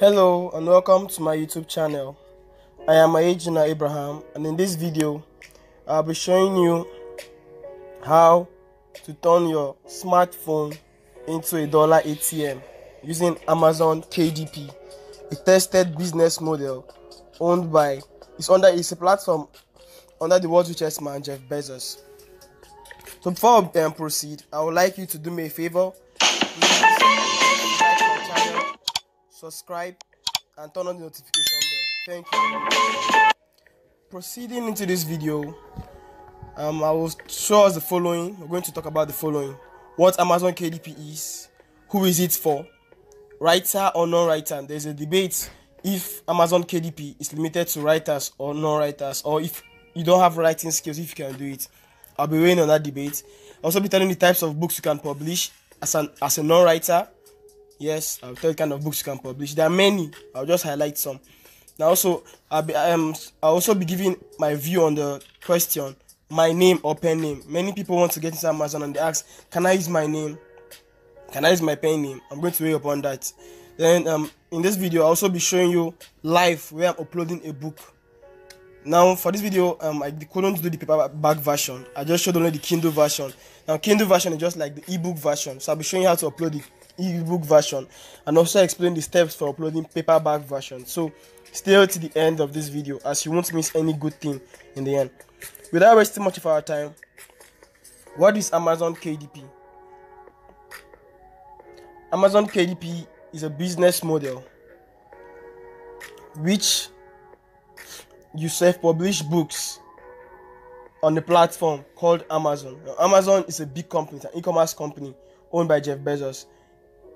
Hello and welcome to my YouTube channel. I am Ayejina Abraham, and in this video I'll be showing you how to turn your smartphone into a dollar ATM using Amazon KDP, a tested business model owned by it's a platform under the world's richest man, Jeff Bezos. So before I proceed, I would like you to do me a favor. Please like my channel, subscribe, and turn on the notification bell. Thank you. Proceeding into this video, I will show us the following. We're going to talk about the following: what Amazon KDP is, who is it for, writer or non-writer. There's a debate if Amazon KDP is limited to writers or non-writers, or if you don't have writing skills, if you can do it. I'll be weighing on that debate. I'll also be telling the types of books you can publish as a non-writer. Yes, I'll tell you kind of books you can publish. There are many. I'll just highlight some. Now also, I'll also be giving my view on the question, my name or pen name. Many people want to get into Amazon and they ask, can I use my name? Can I use my pen name? I'm going to weigh upon that. Then in this video, I'll also be showing you live where I'm uploading a book. Now for this video, I couldn't do the paperback version. I just showed only the Kindle version. Now Kindle version is just like the ebook version. So I'll be showing you how to upload the ebook version and also explain the steps for uploading paperback version. So stay to the end of this video as you won't miss any good thing in the end. Without wasting much of our time, what is Amazon KDP? Amazon KDP is a business model which you self-publish books on the platform called Amazon. Now, Amazon is a big company, it's an e-commerce company owned by Jeff Bezos.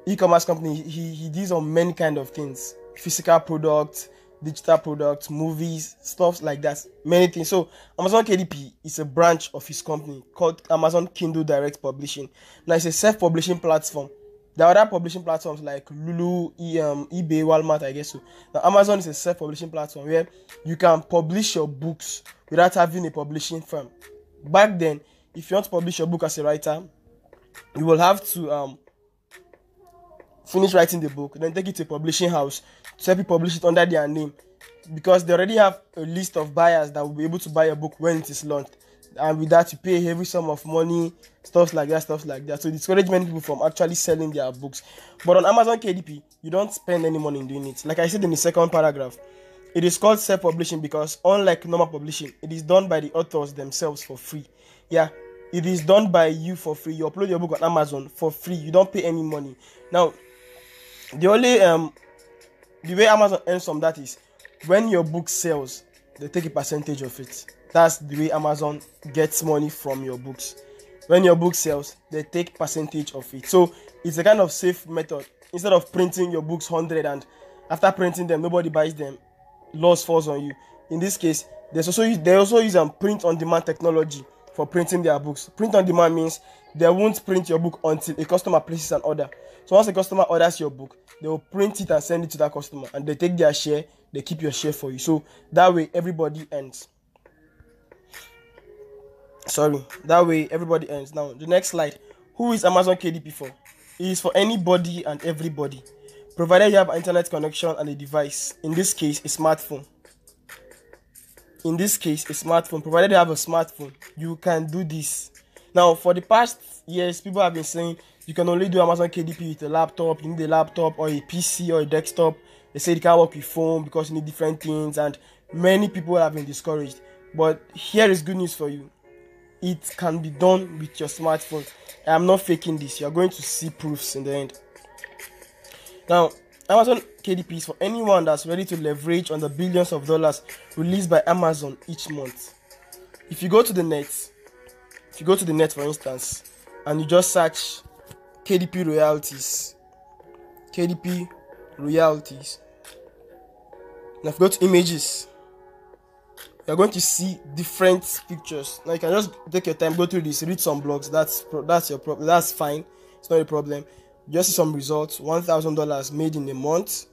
E-commerce company, he deals on many kind of things: physical products, digital products, movies, stuff like that, many things. So Amazon KDP is a branch of his company called Amazon Kindle Direct Publishing. Now it's a self-publishing platform. There are other publishing platforms like Lulu, eBay, Walmart, I guess so. Now Amazon is a self-publishing platform where you can publish your books without having a publishing firm. Back then, if you want to publish your book as a writer, you will have to finish writing the book, then take it to a publishing house to help you publish it under their name, because they already have a list of buyers that will be able to buy a book when it is launched. And with that, you pay a heavy sum of money, stuff like that. So it discourages many people from actually selling their books. But on Amazon KDP, you don't spend any money in doing it. Like I said in the second paragraph, it is called self-publishing because unlike normal publishing, it is done by the authors themselves for free. Yeah, it is done by you for free. You upload your book on Amazon for free. You don't pay any money. Now, the only the way Amazon earns from that is when your book sells, they take a percentage of it. That's the way Amazon gets money from your books. When your book sells, they take percentage of it. So it's a kind of safe method. Instead of printing your books 100 and after printing them nobody buys them, loss falls on you. In this case, they also use print on demand technology for printing their books. Print on demand means they won't print your book until a customer places an order. So once a customer orders your book, they will print it and send it to that customer, and they take their share, they keep your share for you. So that way everybody ends. That way everybody ends. Now the next slide. Who is Amazon KDP for? It is for anybody and everybody, provided you have an internet connection and a device. In this case, a smartphone. Provided you have a smartphone, you can do this. Now, for the past years, people have been saying you can only do Amazon KDP with a laptop. You need a laptop or a PC or a desktop. They say you can't work with phone because you need different things, and many people have been discouraged. But here is good news for you. It can be done with your smartphone. I am not faking this. You are going to see proofs in the end. Now, Amazon KDP is for anyone that's ready to leverage on the billions of dollars released by Amazon each month. If you go to the net, for instance, and you just search KDP royalties, now if you go to images, you're going to see different pictures. Now you can just take your time, go through this, read some blogs. That's your problem. That's fine. It's not a problem. Just see some results. $1,000 made in a month.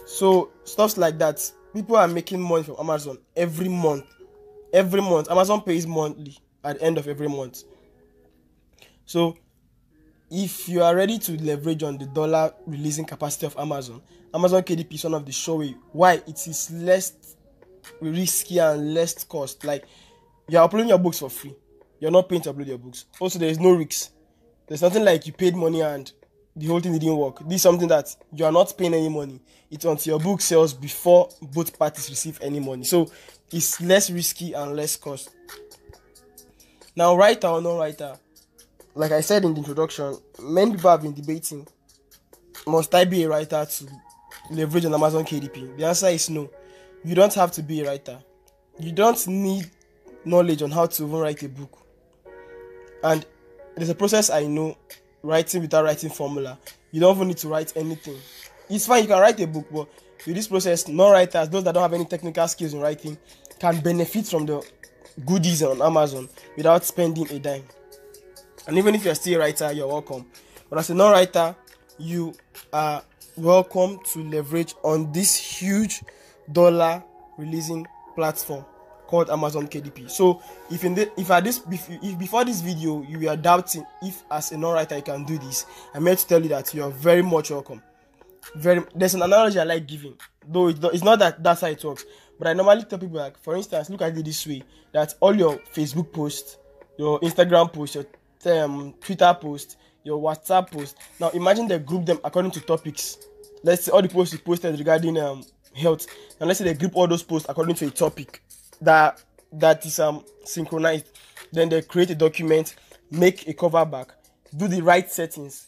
So stuff like that. People are making money from Amazon every month. Amazon pays monthly at the end of every month. So if you are ready to leverage on the dollar releasing capacity of Amazon KDP is one of the sureway why it is less risky and less cost. Like, you're uploading your books for free. You're not paying to upload your books. Also, there is no risks. There's nothing like you paid money and the whole thing didn't work. This is something that you are not paying any money. It's until your book sells before both parties receive any money. So it's less risky and less cost. Now, writer or non-writer, like I said in the introduction, many people have been debating, must I be a writer to leverage on Amazon KDP? The answer is no. You don't have to be a writer. You don't need knowledge on how to even write a book. And there's a process I know, writing without writing formula. You don't even need to write anything. It's fine, you can write a book, but with this process, non-writers, those that don't have any technical skills in writing, can benefit from the goodies on Amazon without spending a dime. And even if you're still a writer, you're welcome. But as a non-writer, you are welcome to leverage on this huge dollar releasing platform called Amazon KDP. So if before this video you were doubting if as a non-writer you can do this, I'm here to tell you that you are very much welcome. There's an analogy I like giving, though it's not that's how it works, but I normally tell people, like, for instance, look at it this way, that all your Facebook posts, your Instagram posts, your Twitter posts, your WhatsApp posts, now imagine they group them according to topics. Let's say all the posts you posted regarding health, and let's say they group all those posts according to a topic that is synchronized. Then they create a document, make a cover back, do the right settings,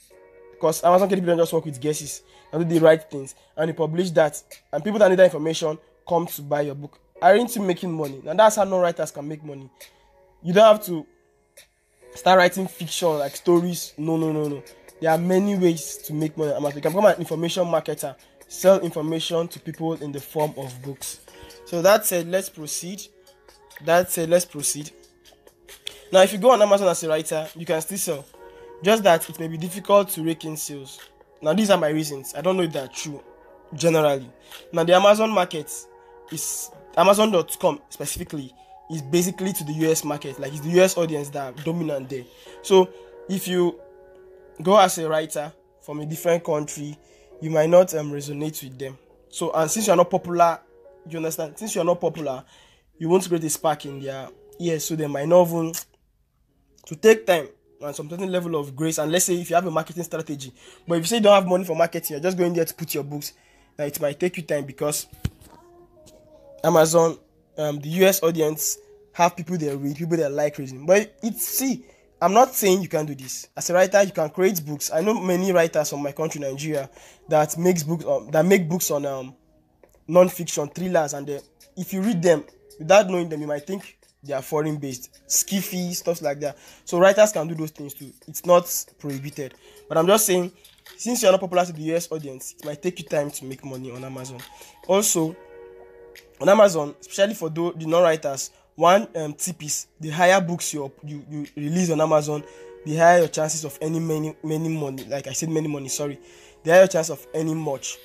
because Amazon KDP don't just work with guesses, and do the right things, and you publish that, and people that need that information come to buy your book. Aren't you making money? And that's how non-writers can make money. You don't have to start writing fiction like stories. No. There are many ways to make money on Amazon. You can become an information marketer, sell information to people in the form of books. So that said, let's proceed. Now, if you go on Amazon as a writer, you can still sell. Just that it may be difficult to rake in sales. Now, these are my reasons. I don't know if they're true generally. Now, the Amazon market is Amazon.com specifically is basically to the US market. Like, it's the US audience that are dominant there. So if you go as a writer from a different country, you might not resonate with them. So, and since you're not popular, you understand? Since you're not popular, you won't create a spark in their ears. So they might not even to take time and some certain level of grace. And let's say if you have a marketing strategy, but if you say you don't have money for marketing, you're just going there to put your books, it might take you time, because Amazon, the US audience have people they read, people they like reading. But I'm not saying you can do this. As a writer, you can create books. I know many writers from my country, Nigeria, that make books on non-fiction, thrillers, and if you read them without knowing them, you might think they are foreign based, skiffy, stuff like that. So writers can do those things too. It's not prohibited. But I'm just saying, since you're not popular to the US audience, it might take you time to make money on Amazon. Also, on Amazon, especially for the non-writers, one tip is the higher books you release on Amazon, the higher your chances of any many money. Like I said, many money. Sorry, the higher chance of any much.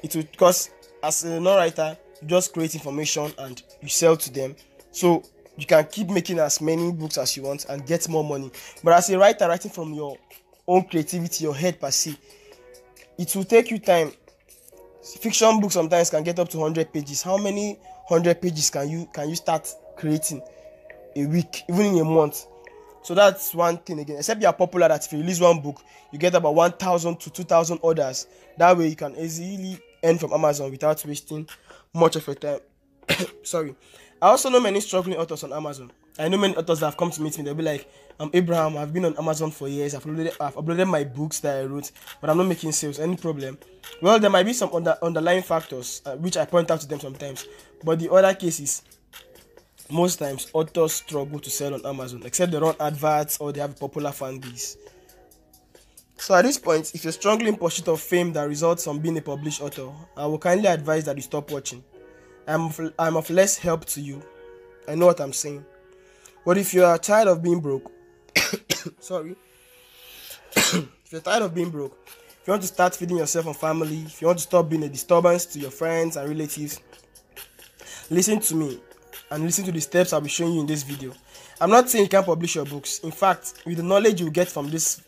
It will, because as a non-writer, you just create information and you sell to them. So you can keep making as many books as you want and get more money. But as a writer, writing from your own creativity, your head per se, it will take you time. Fiction books sometimes can get up to 100 pages. How many 100 pages can you start creating a week, even in a month? So that's one thing again. Except you are popular, that if you release one book, you get about 1,000 to 2,000 orders. That way you can easily earn from Amazon without wasting much of your time. Sorry. I also know many struggling authors on Amazon. I know many authors that have come to meet me. They'll be like, Abraham, I've been on Amazon for years. I've uploaded my books that I wrote, but I'm not making sales. Any problem? Well, there might be some underlying factors, which I point out to them sometimes. But the other cases, most times, authors struggle to sell on Amazon, except they run adverts or they have a popular fan base. So at this point, if you're strongly in pursuit of fame that results from being a published author, I will kindly advise that you stop watching. I'm of less help to you. I know what I'm saying. But if you are tired of being broke, sorry, if you're tired of being broke, if you want to start feeding yourself and family, if you want to stop being a disturbance to your friends and relatives, listen to me and listen to the steps I'll be showing you in this video. I'm not saying you can't publish your books. In fact, with the knowledge you get from this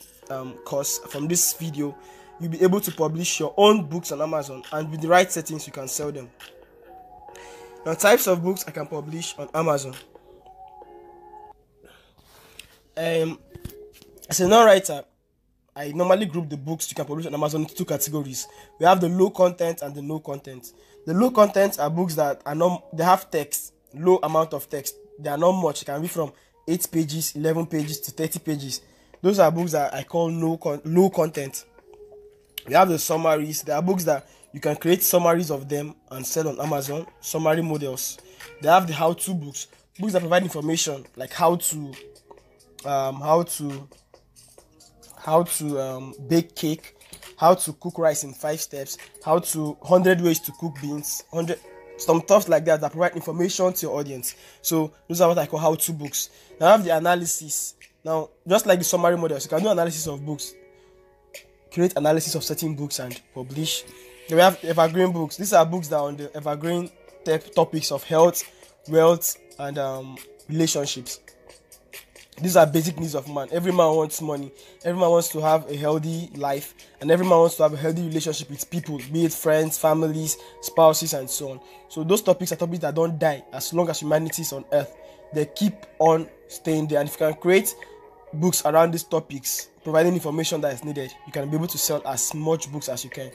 course, from this video, you'll be able to publish your own books on Amazon, and with the right settings you can sell them. Now, types of books I can publish on Amazon. As a non-writer, I normally group the books you can publish on Amazon into two categories. We have the low content and the no content. The low content are books that are not, they have text, low amount of text. They are not much. It can be from 8 pages, 11 pages to 30 pages. Those are books that I call low content. We have the summaries. There are books that you can create summaries of them and sell on Amazon, summary models. They have the how-to books, books that provide information like how to bake cake, how to cook rice in 5 steps, how to 100 ways to cook beans, 100 some stuff like that provide information to your audience. So those are what I call how-to books. Now I have the analysis. Now, just like the summary models, you can do analysis of books, create analysis of certain books and publish. Then we have evergreen books. These are books that are on the evergreen topics of health, wealth, and relationships. These are basic needs of man. Every man wants money. Every man wants to have a healthy life, and every man wants to have a healthy relationship with people, be it friends, families, spouses, and so on. So those topics are topics that don't die as long as humanity is on earth. They keep on staying there. And if you can create books around these topics, providing information that is needed, you can be able to sell as much books as you can.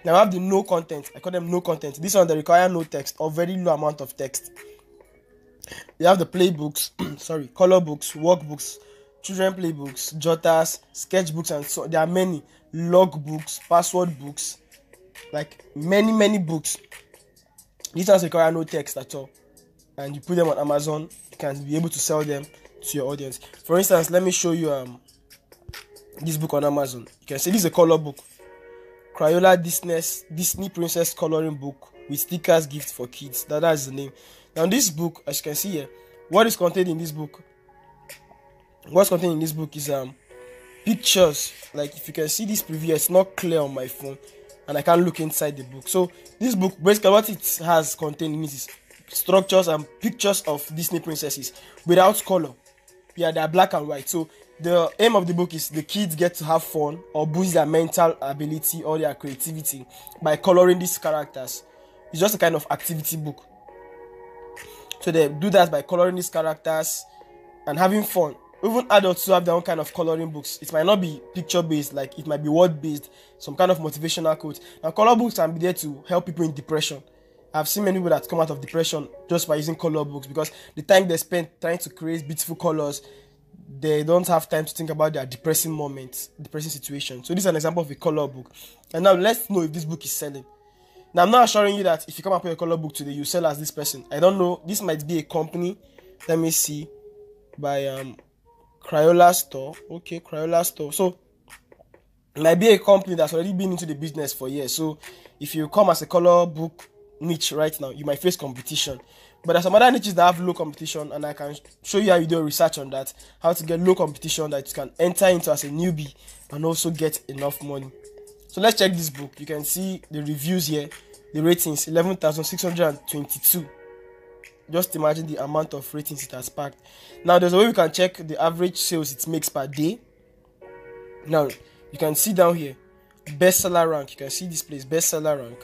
Now I have the no content. I call them no content. These ones that require no text or very low amount of text. You have the playbooks, color books, workbooks, children playbooks, jotters, sketchbooks, and so there are many log books, password books, like many books. These ones require no text at all, and you put them on Amazon, you can be able to sell them to your audience. For instance, let me show you this book on Amazon. You can see this is a color book, Crayola Disney Princess coloring book with stickers gift for kids. That's the name. Now this book, as you can see here, what is contained in this book? What's contained in this book is pictures. Like if you can see this preview, it's not clear on my phone, and I can't look inside the book. So this book, basically, what it has contained in it is structures and pictures of Disney princesses without color. Yeah, they are black and white. So the aim of the book is the kids get to have fun or boost their mental ability or their creativity by coloring these characters. It's just a kind of activity book. So they do that by coloring these characters and having fun. Even adults who have their own kind of coloring books. It might not be picture based, like it might be word based, some kind of motivational quote. Now color books can be there to help people in depression. I've seen many people that come out of depression just by using color books, because the time they spend trying to create beautiful colors, they don't have time to think about their depressing moments, depressing situations. So this is an example of a color book. And now let's know if this book is selling. Now, I'm not assuring you that if you come up with a color book today, you sell as this person. I don't know. This might be a company. Let me see. By Crayola Store. Okay, Crayola Store. So, it might be a company that's already been into the business for years. So, if you come as a color book niche right now, you might face competition. But there's some other niches that have low competition, and I can show you how you do research on that. How to get low competition that you can enter into as a newbie and also get enough money. So let's check this book. You can see the reviews here, the ratings, 11,622. Just imagine the amount of ratings it has packed. Now there's a way we can check the average sales it makes per day. Now you can see down here, bestseller rank. You can see this place, bestseller rank.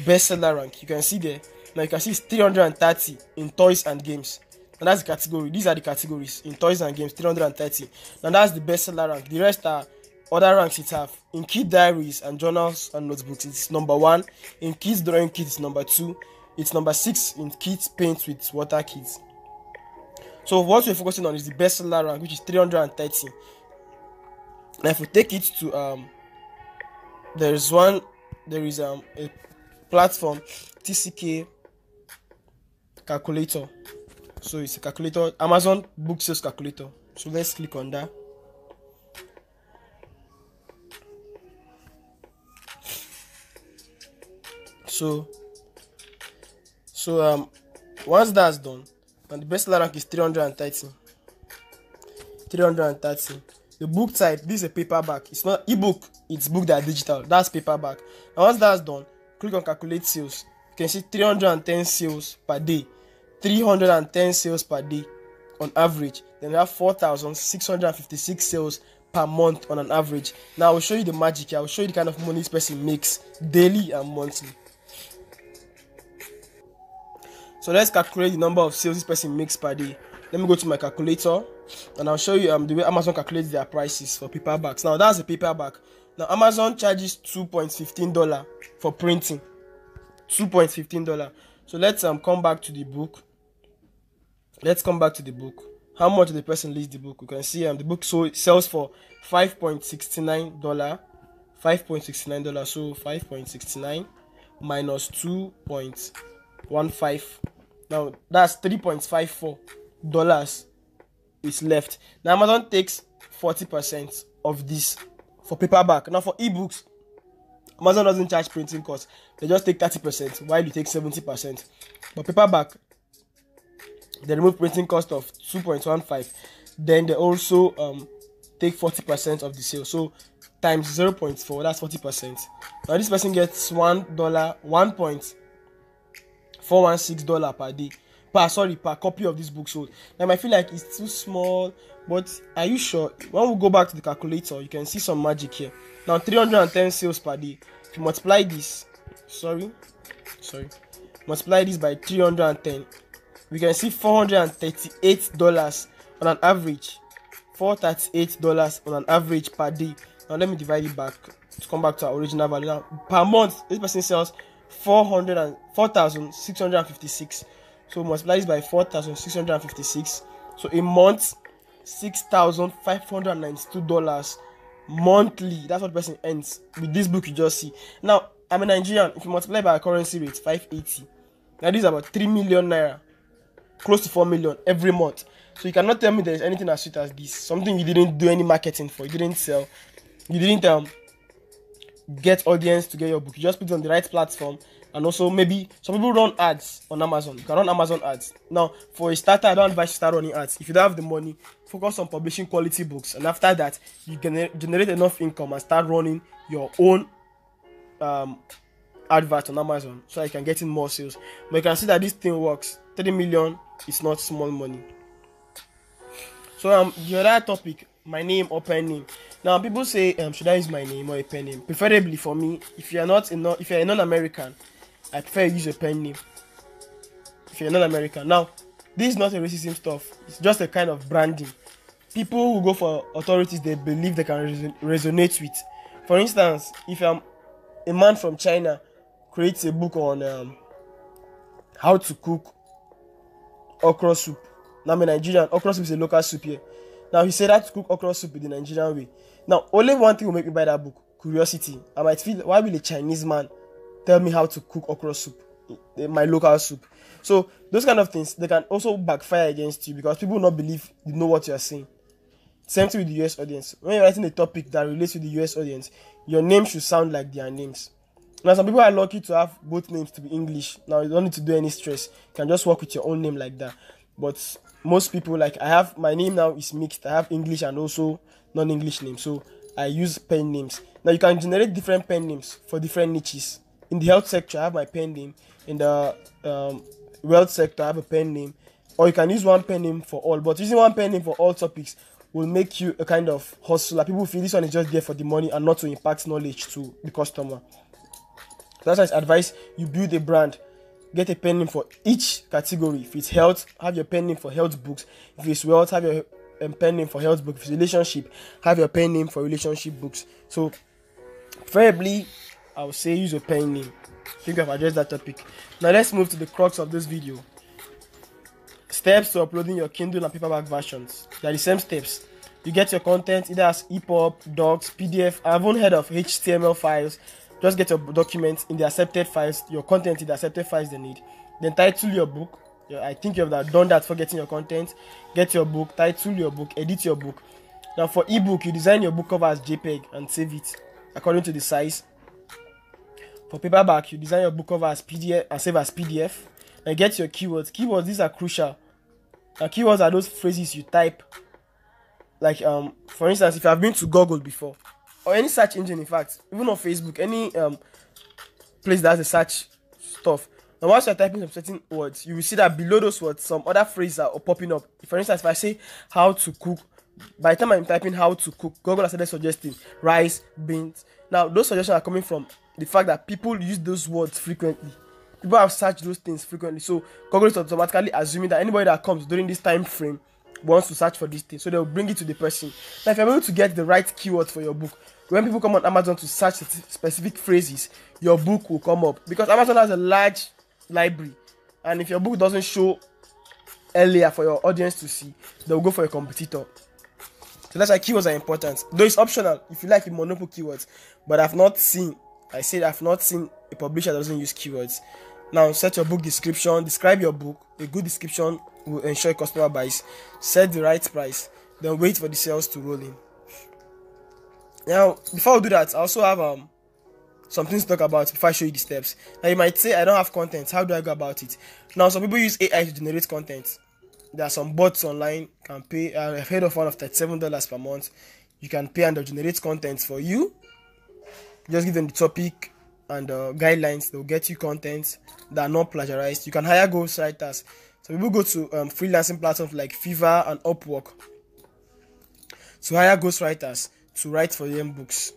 Bestseller rank. You can see there. Now you can see it's 330 in toys and games. And that's the category. These are the categories in toys and games, 330. Now that's the bestseller rank. The rest are other ranks it have. In kid diaries and journals and notebooks, it's number 1. In kids drawing kits, it's number 2. It's number 6 in kids paint with water kits. So what we're focusing on is the bestseller rank, which is 330. Now if we take it to there is a platform, TCK calculator. So it's a calculator, Amazon book sales calculator. So let's click on that. So once that's done, and the bestseller rank is 330. The book type, this is a paperback. It's not ebook, it's book that are digital. That's paperback. And once that's done, click on calculate sales. You can see 310 sales per day. 310 sales per day on average. Then we have 4,656 sales per month on an average. Now I will show you the magic here. I will show you the kind of money this person makes daily and monthly. So let's calculate the number of sales this person makes per day. Let me go to my calculator and I'll show you the way Amazon calculates their prices for paperbacks. Now that's a paperback. Now Amazon charges $2.15 for printing. $2.15. So let's come back to the book. Let's come back to the book. How much the person leaves the book? You can see the book sells for $5.69. $5.69. So 5.69 minus 2.15. Now that's $3.54 is left. Now Amazon takes 40% of this for paperback. Now for ebooks, Amazon doesn't charge printing costs. They just take 30% while you take 70%. But paperback, they remove printing cost of 2.15. Then they also take 40% of the sale. So times 0.4, that's 40%. Now this person gets $1.416 per day. Per copy of this book sold. Now I might feel like it's too small, but are you sure? When we go back to the calculator, you can see some magic here. Now 310 sales per day. If you multiply this, multiply this by 310, we can see $438 on an average. $438 on an average per day. Now let me divide it back to come back to our original value. Now per month, this person sells 4,656. So multiply this by 4,656. So a month, $6,592 monthly. That's what the person earns with this book you just see. Now I'm a Nigerian. If you multiply by our currency rate, 580. Now this is about 3 million naira, close to 4 million every month. So you cannot tell me there is anything as sweet as this. Something you didn't do any marketing for, you didn't sell, you didn't get audience to get your book. You just put it on the right platform. And also maybe some people run ads on Amazon. You can run Amazon ads. Now for a starter, I don't advise you start running ads. If you don't have the money, focus on publishing quality books, and after that you can generate enough income and start running your own advert on Amazon so you can get in more sales. But you can see that this thing works. 30 million is not small money. So the other topic, my name or pen name. Now people say should I use my name or a pen name? Preferably for me, if you're a non-American, I prefer you use a pen name. If you're non-American. Now this is not a racism stuff, it's just a kind of branding. People who go for authorities they believe they can resonate with. For instance, if a man from China creates a book on how to cook okra soup. Now I'm a Nigerian, okra soup is a local soup here. Now he said that to cook okra soup in the Nigerian way. Now only one thing will make me buy that book: curiosity. I might feel, why will a Chinese man tell me how to cook okra soup, my local soup? So those kind of things, they can also backfire against you because people will not believe you know what you are saying. Same thing with the US audience. When you're writing a topic that relates to the US audience, your name should sound like their names. Now some people are lucky to have both names to be English. Now you don't need to do any stress. You can just work with your own name like that. But most people, like I have, my name now is mixed. I have English and also non-English names. So I use pen names. Now you can generate different pen names for different niches. In the health sector, I have my pen name. In the wealth sector, I have a pen name. Or you can use one pen name for all. But using one pen name for all topics will make you a kind of hustler. People feel this one is just there for the money and not to impact knowledge to the customer. So that's why I advise you build a brand. Get a pen name for each category. If it's health, have your pen name for health books. If it's wealth, have your pen name for health books. If it's relationship, have your pen name for relationship books. So preferably, I would say use a pen name. I think I've addressed that topic. Now let's move to the crux of this video. Steps to uploading your Kindle and paperback versions. They are the same steps. You get your content either as EPUB, docs, PDF. I haven't heard of HTML files. Just get your documents in the accepted files, your content in the accepted files they need. Then title your book. I think you have done that for getting your content. Get your book, title your book, edit your book. Now for ebook, you design your book cover as JPEG and save it according to the size. For paperback, you design your book cover as PDF and save as PDF. And get your keywords. Keywords, these are crucial. And keywords are those phrases you type. Like for instance, if you have been to Google before, or any search engine, in fact, even on Facebook, any place that has a search stuff. Now once you're typing some certain words, you will see that below those words, some other phrases are popping up. For instance, if I say how to cook By the time I'm typing how to cook, Google has started suggesting rice, beans. Now those suggestions are coming from the fact that people use those words frequently. People have searched those things frequently, so Google is automatically assuming that anybody that comes during this time frame wants to search for this thing, so they'll bring it to the person. Now if you're able to get the right keywords for your book, when people come on Amazon to search specific phrases, your book will come up, because Amazon has a large library, and if your book doesn't show earlier for your audience to see, they'll go for a competitor. So that's why keywords are important, though it's optional if you like monopoly keywords. But I've not seen a publisher that doesn't use keywords. Now set your book description, describe your book. A good description will ensure customer buys. Set the right price, then wait for the sales to roll in. Now before we do that, I also have something to talk about before I show you the steps. Now you might say, I don't have content, how do I go about it? Now some people use AI to generate content. There are some bots online, you can pay. I've heard of one of $37 per month. You can pay and they'll generate content for you. Just give them the topic and guidelines, they'll get you content that are not plagiarized. You can hire ghostwriters. So people go to freelancing platforms like Fiverr and Upwork to hire ghostwriters to write for them books.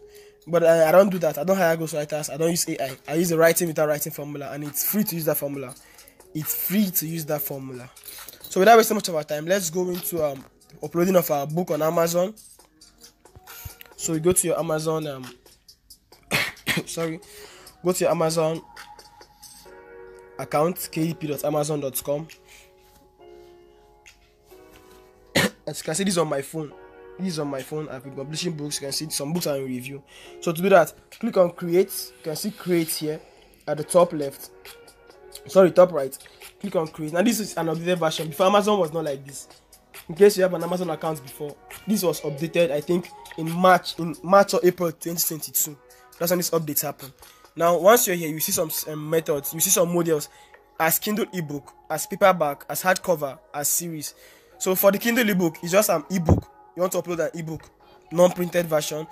But I don't do that. I don't hire ghostwriters. I don't use AI. I use the writing without writing formula, and it's free to use that formula. So without wasting much of our time, let's go into uploading of our book on Amazon. So you go to your Amazon go to your Amazon account, kep.amazon.com. As you can see, this is on my phone. I've been publishing books. You can see some books are in review. So to do that, click on create. You can see create here at the top top right. Click on create. Now this is an updated version. Before, Amazon was not like this. In case you have an Amazon account before, this was updated, I think in March or April 2022. That's when this updates happen. Now once you're here, you see some methods, you see some models as Kindle ebook, as paperback, as hardcover, as series. So for the Kindle ebook, it's just an ebook. You want to upload an ebook, non-printed version.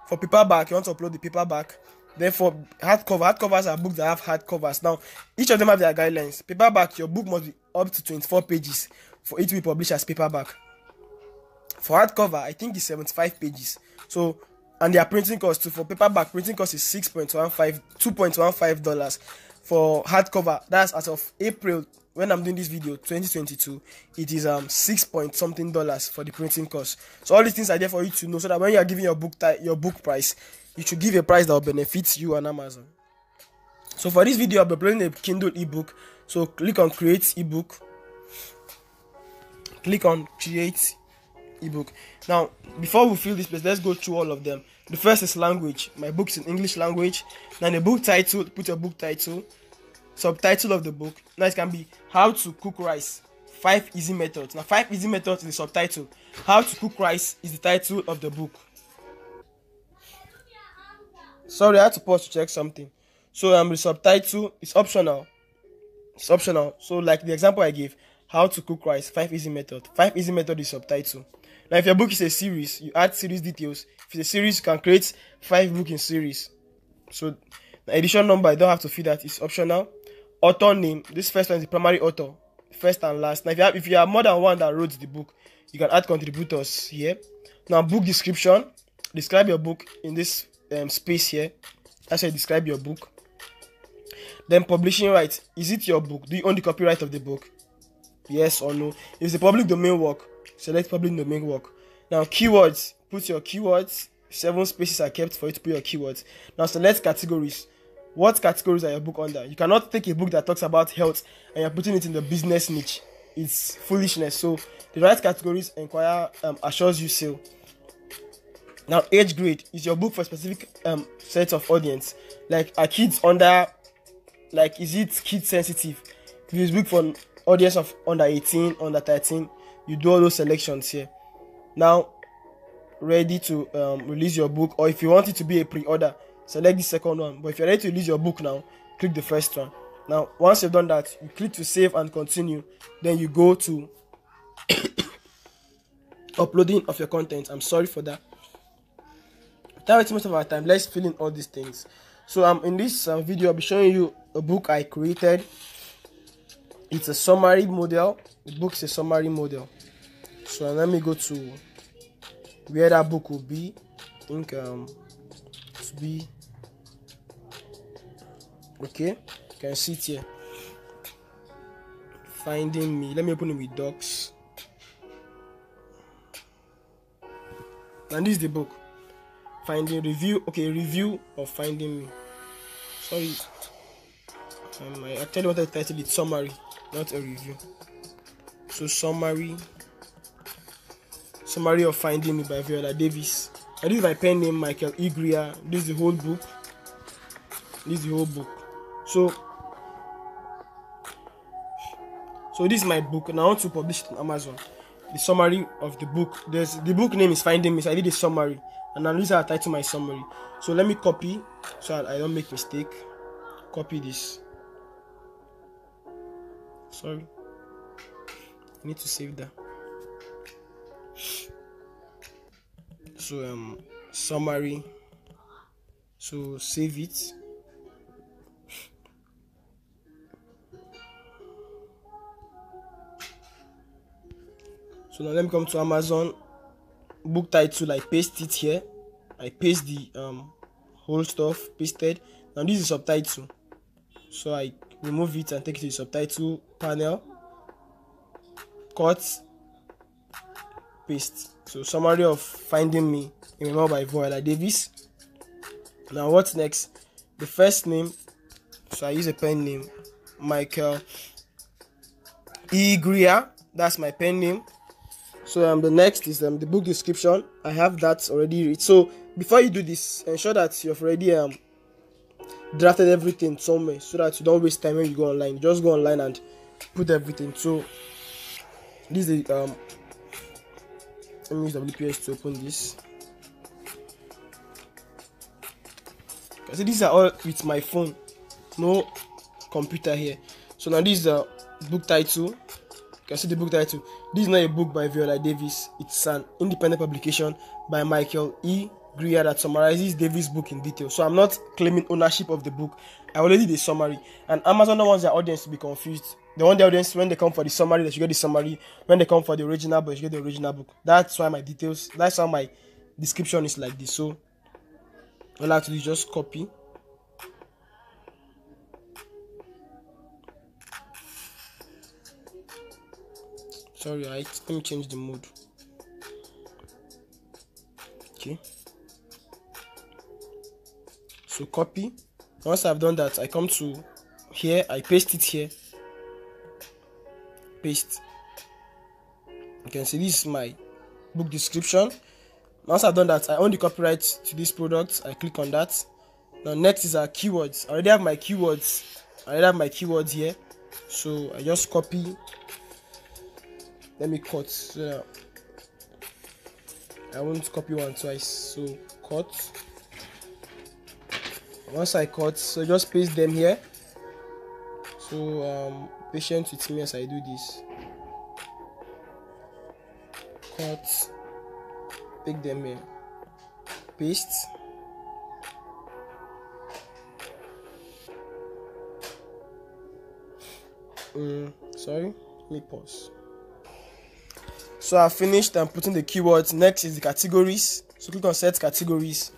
For paperback, you want to upload the paperback. Then for hardcovers are books that have hardcovers. Now each of them have their guidelines. Paperback, your book must be up to 24 pages for it to be published as paperback. For hardcover, I think it's 75 pages. So, and their printing cost too. For paperback, printing cost is $2.15. For hardcover, that's as of April, when I'm doing this video, 2022, it is $6 point something for the printing cost. So all these things are there for you to know, so that when you are giving your book price, you should give a price that will benefit you on Amazon. So for this video, I'll be uploading a Kindle ebook. So click on create ebook. Click on create ebook. Now before we fill this place, let's go through all of them. The first is language. My book is in English language. Now the book title, put your book title. Subtitle of the book. Now it can be how to cook rice, 5 easy methods. Now 5 easy methods is the subtitle. How to cook rice is the title of the book. Sorry, I had to pause to check something. So the subtitle is optional. So like the example I gave, how to cook rice, 5 easy method. 5 easy method is subtitle. Now if your book is a series, you add series details. If it's a series, you can create 5 books in series. So the edition number, I don't have to fill that, it's optional. Author name, this first one is the primary author, first and last. Now if you have more than one that wrote the book, you can add contributors here. Now book description, describe your book in this space here. That's how you describe your book. Then publishing rights, is it your book? Do you own the copyright of the book? Yes or no? If it's a public domain work, select public domain work. Now keywords, put your keywords. 7 spaces are kept for you to put your keywords. Now select categories. What categories are your book under? You cannot take a book that talks about health and you're putting it in the business niche. It's foolishness. So the right categories inquire assures you sale. Now age grade, is your book for a specific set of audience? Like are kids under, like is it kid sensitive? If it's book for audience of under 18, under 13, you do all those selections here. Now ready to release your book, or if you want it to be a pre-order, select the second one. But if you're ready to release your book now, click the first one. Now once you've done that, you click to save and continue. Then you go to uploading of your content. I'm sorry for that. Without wasting much of our time, let's fill in all these things. So in this video, I'll be showing you a book I created. It's a summary model. The book's a summary model. So let me go to where that book will be. I think to be okay. You can see it here. Finding Me. Let me open it with Docs. And this is the book. Finding Review. Okay, review of Finding Me. Sorry. I actually wanted to title it Summary, not a review. So Summary of Finding Me by Viola Davis. And this is my pen name, Michael E. Greer. This is the whole book. So this is my book, and I want to publish it on Amazon. The summary of the book. The book name is Finding Me, so I did a summary, and now this is how I title my summary. So let me copy so I don't make mistake. Copy this. Sorry, I need to save that. So summary. So save it. So now let me come to Amazon. Book title, I paste it here. I paste the whole stuff pasted. Now this is subtitle. So I remove it and take it to the subtitle panel. Cut, paste. So Summary of Finding Me, a memoir by Viola Davis. Now what's next? The first name. So I use a pen name, Michael E. Greer. That's my pen name. So the next is the book description. I have that already read. So before you do this, ensure that you've already drafted everything somewhere, so that you don't waste time when you go online. Just go online and put everything. So this is let me use WPS to open this. So these are all with my phone, no computer here. So now this is the book title. You can see the book title. This is not a book by Viola Davis. It's an independent publication by Michael E. Greer that summarizes Davis' book in detail. So I'm not claiming ownership of the book. I already did a summary. And Amazon don't want their audience to be confused. They want the audience, when they come for the summary, they should get the summary. When they come for the original book, they should get the original book. That's why my details, that's why my description is like this. So all I have to do is just copy. Sorry, let me change the mode. Okay. So copy. Once I've done that, I come to here, I paste it here. Paste. You can see this is my book description. Once I've done that, I own the copyright to this product. I click on that. Now next is our keywords. I already have my keywords here. So I just copy. Let me cut. So I won't copy one twice. So cut. Once I cut, so just paste them here. So patient with me as I do this. Cut. Take them here. Paste. Sorry. Let me pause. So I finished putting the keywords. Next is the categories. So click on set categories.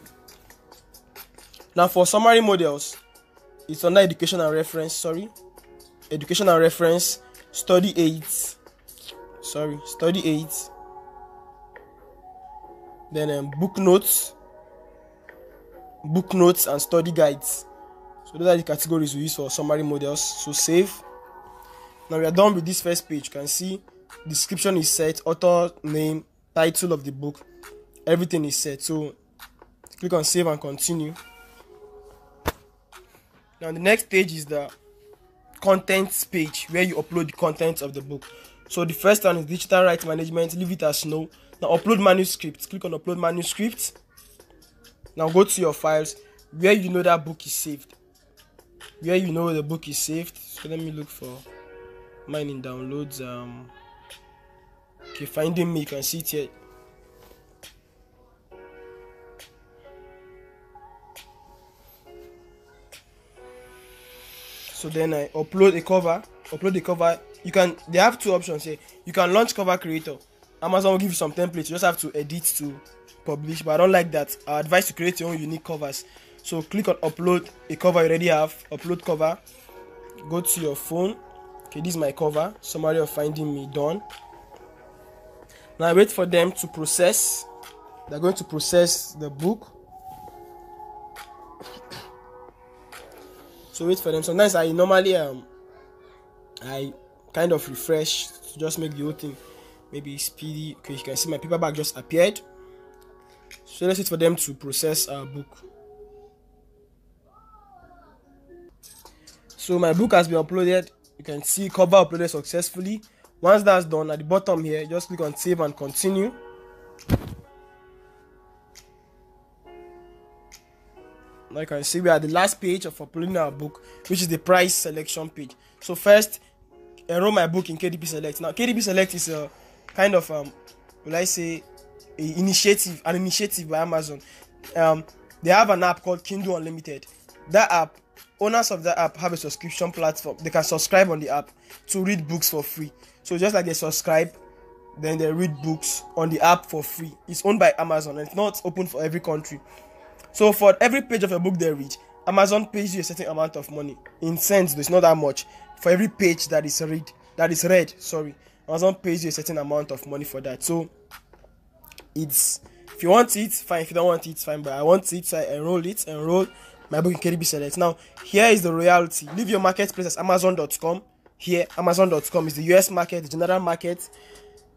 Now for summary models, it's under education and reference. Education and reference, study aids. Study aids. Then book notes and study guides. So those are the categories we use for summary models. So save. Now we are done with this first page. You can see description is set, author name, title of the book, everything is set. So click on save and continue. Now the next page is the contents page, where you upload the contents of the book. So the first one is digital rights management, leave it as no. Now upload manuscript. Click on upload manuscript. Now go to your files where you know that book is saved. Where you know the book is saved. So let me look for mine in downloads. Okay, Finding Me, you can see it here. So then I upload a cover. You can, they have two options here. You can launch Cover Creator Amazon will give you some templates. You just have to edit to publish, but I don't like that. I advise to create your own unique covers. So click on upload a cover you already have, upload cover, go to your phone. Okay, this is my cover, summary of finding me, done. Now I wait for them to process. They're going to process the book. So wait for them. Sometimes I normally I kind of refresh to just make the whole thing maybe speedy. Okay, you can see my paperback just appeared. So let's wait for them to process our book. So my book has been uploaded. You can see cover uploaded successfully. Once that's done, at the bottom here, just click on save and continue. Now you can see we are at the last page of uploading our book, which is the price selection page. So first, enroll my book in KDP Select. Now KDP Select is a kind of will I say an initiative by Amazon. They have an app called Kindle Unlimited. That app, owners of that app have a subscription platform. They can subscribe on the app to read books for free. So just like they subscribe, then they read books on the app for free. It's owned by Amazon and it's not open for every country. So for every page of a book they read, Amazon pays you a certain amount of money. In cents, it's not that much. For every page that is read, Amazon pays you a certain amount of money for that. So it's, if you want it, fine. If you don't want it, fine. But I want it, so I enroll my book in KDP Select. Now here is the reality. Leave your marketplace as Amazon.com. Here, Amazon.com is the US market, the general market.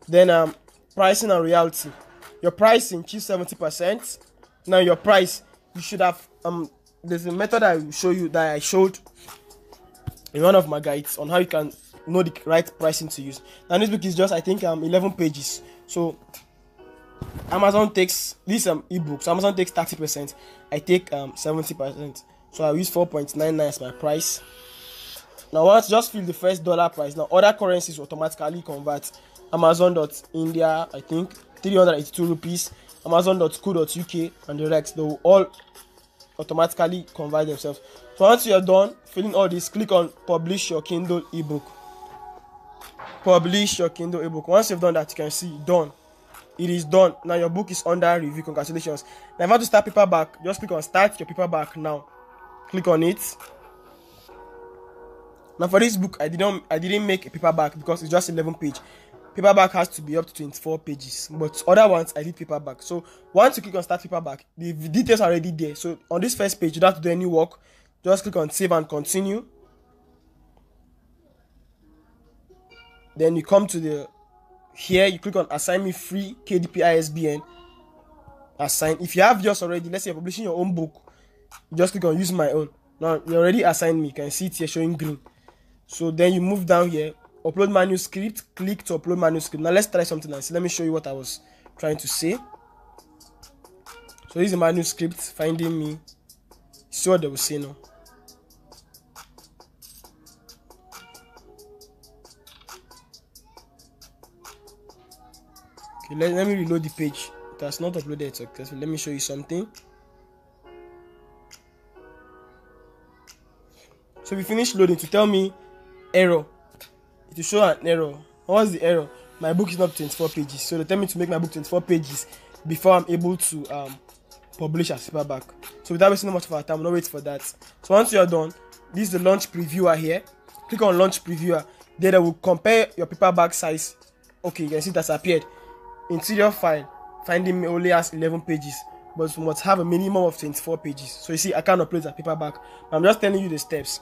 Then pricing and reality. Your pricing, choose 70%. Now your price, you should have there's a method I showed in one of my guides on how you can know the right pricing to use. Now this book is just, I think, 11 pages. So Amazon takes this ebook. So Amazon takes 30%. I take 70%. So I use 4.99 as my price. Now once just fill the first dollar price. Now other currencies automatically convert. Amazon.India, I think 382 rupees. Amazon.co.uk and the rest, they will all automatically convert themselves. So once you are done filling all this, click on publish your Kindle ebook. Publish your Kindle ebook. Once you've done that, you can see done. It is done. Now your book is under review. Congratulations. Now if you want to start paperback, just click on start your paperback now. Click on it. Now for this book, I didn't make a paperback because it's just 11 page. Paperback has to be up to 24 pages, but other ones I did paperback. So once you click on start paperback, the details are already there. So on this first page, you don't have to do any work. Just click on save and continue. Then you come to here you click on assign me free KDP ISBN. Assign. If you have yours already, let's say you're publishing your own book, you just click on use my own. Now you already assigned me. You can see it here showing green. So then you move down here. Upload manuscript, click to upload manuscript. Now let's try something else. Let me show you what I was trying to say. So this is a manuscript, finding me. See what they will say now. Okay, let me reload the page. It has not uploaded successfully. Let me show you something. So we finished loading to tell me error. To show an error. What's the error? My book is not 24 pages, so they tell me to make my book 24 pages before I'm able to publish as paperback. So without wasting much of our time, we'll not wait for that. So once you're done, this is the launch previewer here. Click on launch previewer. Then they will compare your paperback size. Okay, you can see it has appeared. Interior file, finding me only has 11 pages, but we must have a minimum of 24 pages. So you see, I can't upload a paperback. I'm just telling you the steps.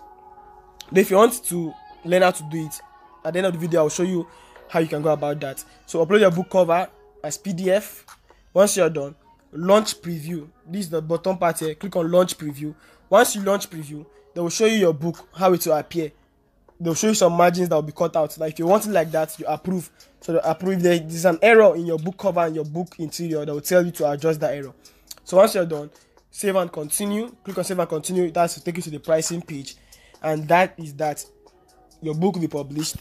Then if you want to learn how to do it, at the end of the video, I'll show you how you can go about that. So upload your book cover as PDF. Once you're done, launch preview. This is the bottom part here. Click on launch preview. Once you launch preview, they will show you your book, how it will appear. They'll show you some margins that will be cut out. Like if you want it like that, you approve. So they approve. If there's an error in your book cover and your book interior, they will tell you to adjust that error. So once you're done, save and continue. Click on save and continue. That's to take you to the pricing page. And that is that. Your book will be published.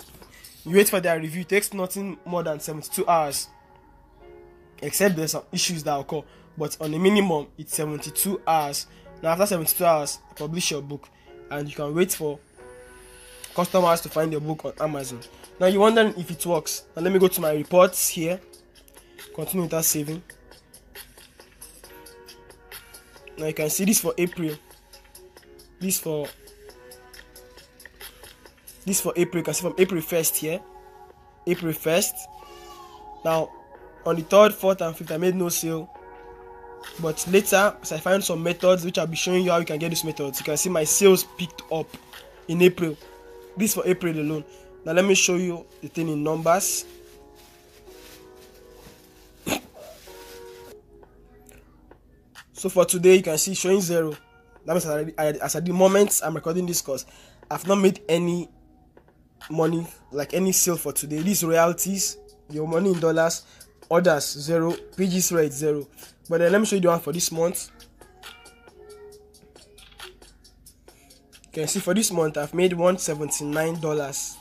You wait for their review. It takes nothing more than 72 hours, except there's some issues that occur, but on a minimum it's 72 hours. Now after 72 hours, publish your book and you can wait for customers to find your book on Amazon. Now you're wondering if it works. Now let me go to my reports here. Continue without saving. Now you can see this for April. This for April. You can see from April 1st here. April 1st. Now on the 3rd, 4th, and 5th, I made no sale. But later, as I find some methods which I'll be showing you how you can get these methods, you can see my sales picked up in April. This for April alone. Now let me show you the thing in numbers. So for today, you can see showing 0. That means as at the moment I'm recording this course, I've not made any money, like any sale for today. These royalties, your money in dollars, orders 0, pages rate 0. But then let me show you the one for this month. You can see for this month I've made $179.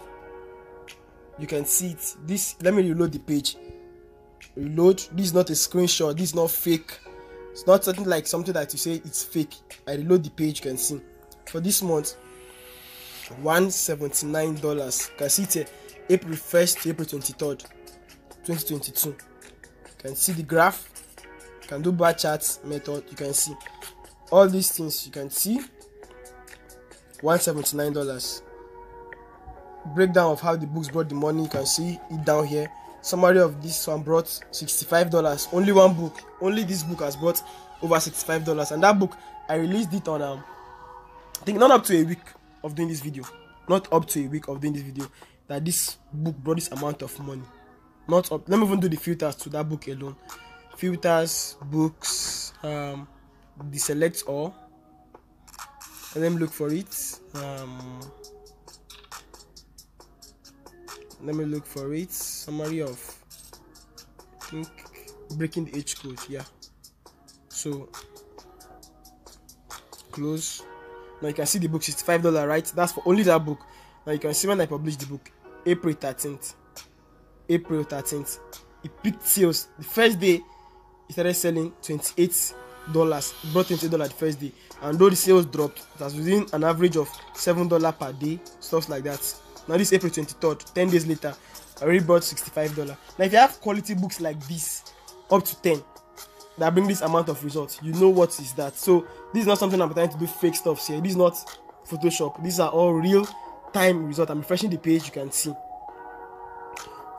You can see it. This, let me reload the page. Reload. This is not a screenshot. This is not fake. It's not something like something that you say it's fake. I reload the page. You can see for this month $179. You can see it here, April 1st to April 23rd 2022. You can see the graph. You can do bar charts method. You can see all these things. You can see $179. Breakdown of how the books brought the money. You can see it down here. Summary of this one brought $65. Only one book, only this book has brought over $65. And that book, I released it on I think not up to a week of doing this video. Not up to a week of doing this video, that this book brought this amount of money. Not up. Let me even do the filters to that book alone. Filters, books, the select all. And let me look for it. Let me look for it. Summary of, I think, breaking the H code. Yeah. So close. Now you can see the book, $65, right? That's for only that book. Now you can see when I published the book, April 13th. April 13th. It picked sales. The first day, it started selling $28. It brought $28 the first day. And though the sales dropped, it was within an average of $7 per day, stuff like that. Now this April 23rd, 10 days later, I already brought $65. Now if you have quality books like this, up to 10, that bring this amount of results, you know what is that. So this is not something I'm trying to do fake stuff here. This is not Photoshop. These are all real time results. I'm refreshing the page, you can see.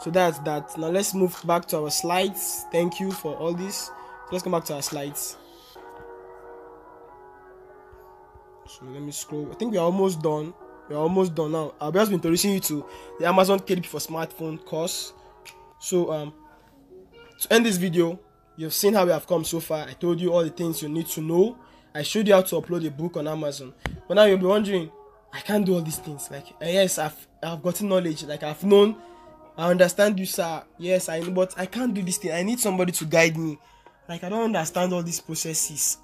So that's that. Now let's move back to our slides. Thank you for all this. So let's come back to our slides. So let me scroll. I think we're almost done. We're almost done now. I'll just be introducing you to the Amazon KDP for smartphone course. So to end this video, you've seen how we have come so far. I told you all the things you need to know. I showed you how to upload a book on Amazon. But now you'll be wondering, I can't do all these things. Like, yes, I've gotten knowledge. Like, I've known, I understand you, sir. Yes, I know, but I can't do this thing. I need somebody to guide me. Like, I don't understand all these processes.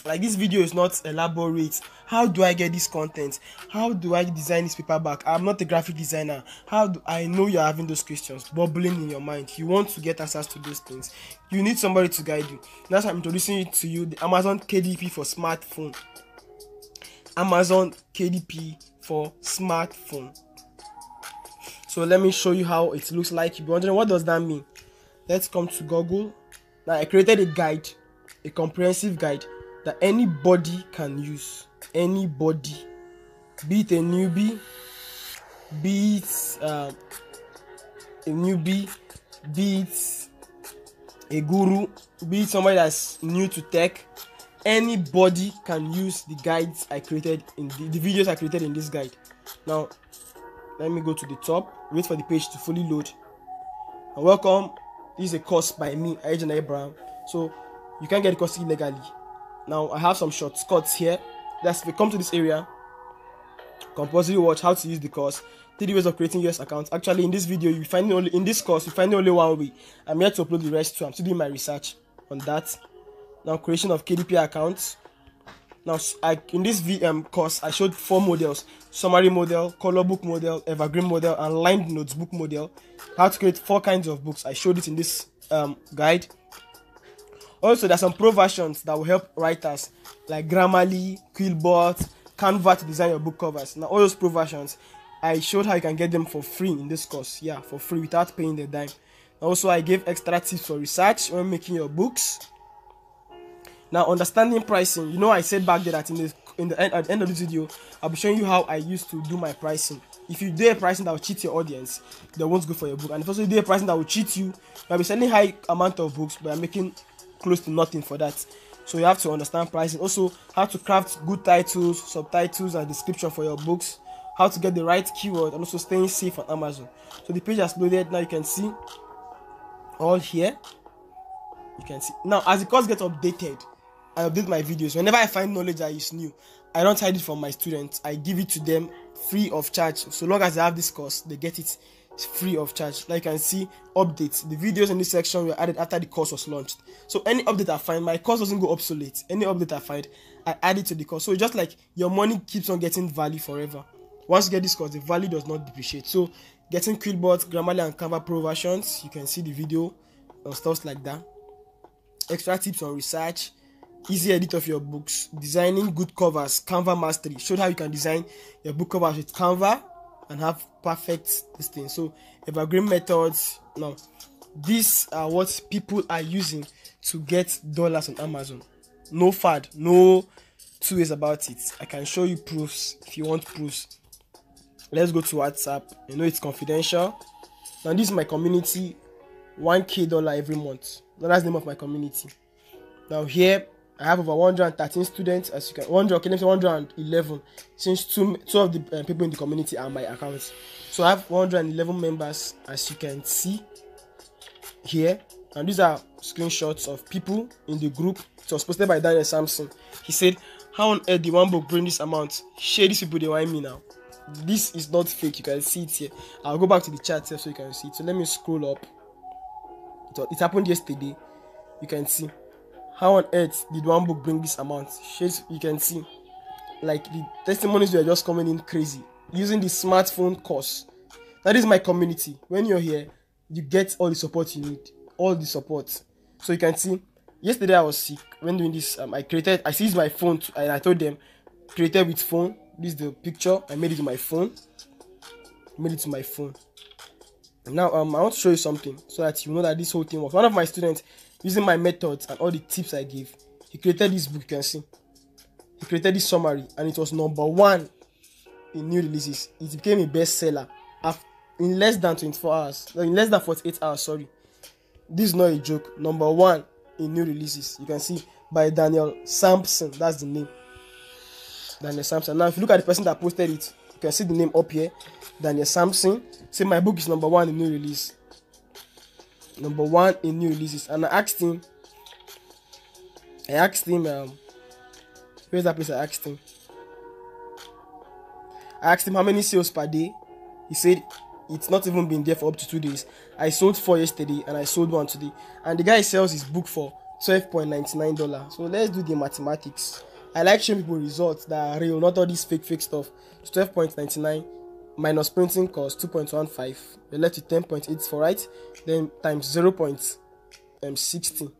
Like, this video is not elaborate. How do I get this content? How do I design this paperback? I'm not a graphic designer. How do I know you're having those questions bubbling in your mind? You want to get answers to those things. You need somebody to guide you. That's why I'm introducing it to you, the Amazon KDP for smartphone. Amazon KDP for smartphone. So let me show you how it looks like. You'll be wondering, what does that mean? Let's come to Google. Now I created a guide, a comprehensive guide that anybody can use. Anybody, be it a newbie, be it be it a guru, be it somebody that's new to tech. Anybody can use the guides I created in the videos I created in this guide. Now let me go to the top, wait for the page to fully load. And welcome. This is a course by me, Agent Abraham. So you can't get the course illegally. Now I have some shortcuts here. That's if you come to this area, compulsory watch how to use the course, 3 ways of creating US accounts. Actually, in this video, you find only in this course, you find only one way. I'm here to upload the rest too. I'm still doing my research on that. Now, creation of KDP accounts. Now, in this course, I showed 4 models: summary model, color book model, evergreen model, and lined notebook model. How to create 4 kinds of books. I showed it in this guide. Also, there's some pro versions that will help writers like Grammarly, Quillbot, Canva to design your book covers. Now, all those pro versions, I showed how you can get them for free in this course. Yeah, for free without paying the dime. Also, I gave extra tips for research when making your books. Now, understanding pricing. You know, I said back there that at the end of this video, I'll be showing you how I used to do my pricing. If you do a pricing that will cheat your audience, they won't go for your book. And if also you do a pricing that will cheat you, you'll be selling high amount of books, but you're making close to nothing for that. So you have to understand pricing. Also, how to craft good titles, subtitles, and description for your books. How to get the right keyword, and also staying safe on Amazon. So the page has loaded. Now you can see all here. You can see now as the course gets updated, I update my videos. Whenever I find knowledge that is new, I don't hide it from my students. I give it to them free of charge. So long as they have this course, they get it free of charge. Now you can see updates. The videos in this section were added after the course was launched. So any update I find, my course doesn't go obsolete. Any update I find, I add it to the course. So it's just like your money keeps on getting value forever. Once you get this course, the value does not depreciate. So getting Quillbot, Grammarly, and Canva Pro versions, you can see the video and stuff like that. Extra tips on research, easy edit of your books, designing good covers, Canva mastery. Showed how you can design your book covers with Canva and have perfect this thing. So evergreen methods. Now these are what people are using to get dollars on Amazon. No fad, no two ways about it. I can show you proofs if you want proofs. Let's go to WhatsApp. You know it's confidential. Now this is my community, $1K every month. Now that's the name of my community. Now here I have over 113 students, as you can 111, since two of the people in the community are my accounts. So I have 111 members, as you can see here, and these are screenshots of people in the group. It was posted by Daniel Sampson. He said, "How on earth did one book bring this amount? Share these people, they want me now." This is not fake. You can see it here. I'll go back to the chat here so you can see it. So let me scroll up. It happened yesterday. You can see. How on earth did one book bring this amount? You can see, like, the testimonies were just coming in crazy using the smartphone course. That is my community. When you're here, you get all the support you need, all the support. So you can see, yesterday I was sick. When doing this, I seized my phone and I told them, created with phone. This is the picture. I made it to my phone. Now I want to show you something so that you know that this whole thing works. One of my students, using my methods and all the tips I gave, he created this book. You can see he created this summary, and it was #1 in new releases. It became a bestseller in less than 24 hours, in less than 48 hours. Sorry, this is not a joke. #1 in new releases. You can see by Daniel Sampson. That's the name, Daniel Sampson. Now if you look at the person that posted it, you can see the name up here, Daniel Sampson. Say my book is #1 in new release. #1 in new releases. And I asked him, where's that place? I asked him how many sales per day. He said it's not even been there for up to 2 days. I sold 4 yesterday and I sold 1 today. And the guy sells his book for $12.99. So let's do the mathematics. I like showing people results that are real, not all this fake stuff. It's $12.99 minus printing cost 2.15. You're left with 10.84, right? Then times 0.60,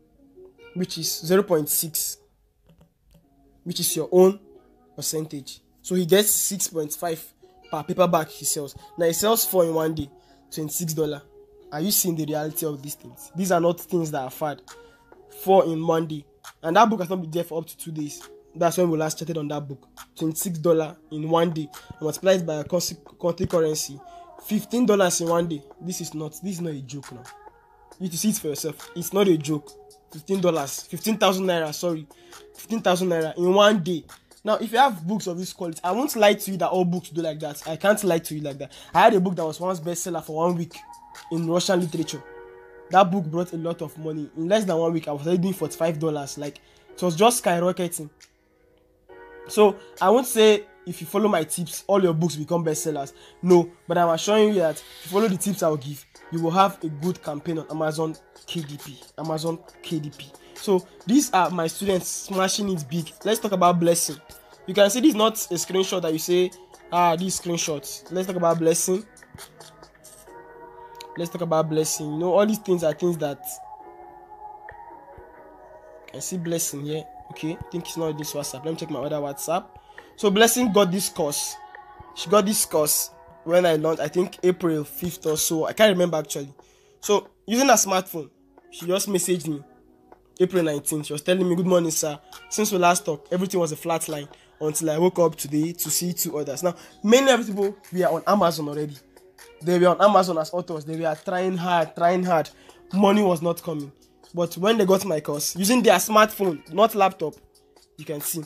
which is 0.6, which is your own percentage. So he gets 6.5 per paperback he sells. Now he sells 4 in 1 day, $26. Are you seeing the reality of these things? These are not things that are fad. 4 in 1 day, and that book has not been there for up to 2 days. That's when we last chatted on that book. $26 in 1 day, multiplied by a country currency, $15 in 1 day. This is not a joke now. You need to see it for yourself. It's not a joke. $15, 15,000 naira. Sorry, 15,000 naira in 1 day. Now, if you have books of this quality, I won't lie to you that all books do like that. I can't lie to you like that. I had a book that was once bestseller for 1 week in Russian literature. That book brought a lot of money. In less than 1 week, I was already doing $45. Like, it was just skyrocketing. So I won't say if you follow my tips, all your books become bestsellers. No, but I'm assuring you that if you follow the tips I'll give, you will have a good campaign on Amazon KDP. So these are my students smashing it big. Let's talk about Blessing. You can see this is not a screenshot that you say, these screenshots. Let's talk about Blessing. You know, all these things are things that I can see Blessing here. Okay, I think it's not this WhatsApp. Let me check my other WhatsApp. So Blessing got this course. She got this course when I launched, I think April 5th or so. I can't remember actually. So using her smartphone. She just messaged me April 19th. She was telling me, good morning, sir. Since we last talked, everything was a flat line until I woke up today to see 2 others. Now, many of the people were on Amazon already. They were on Amazon as authors. They were trying hard. Money was not coming. But when they got my course, using their smartphone, not laptop, you can see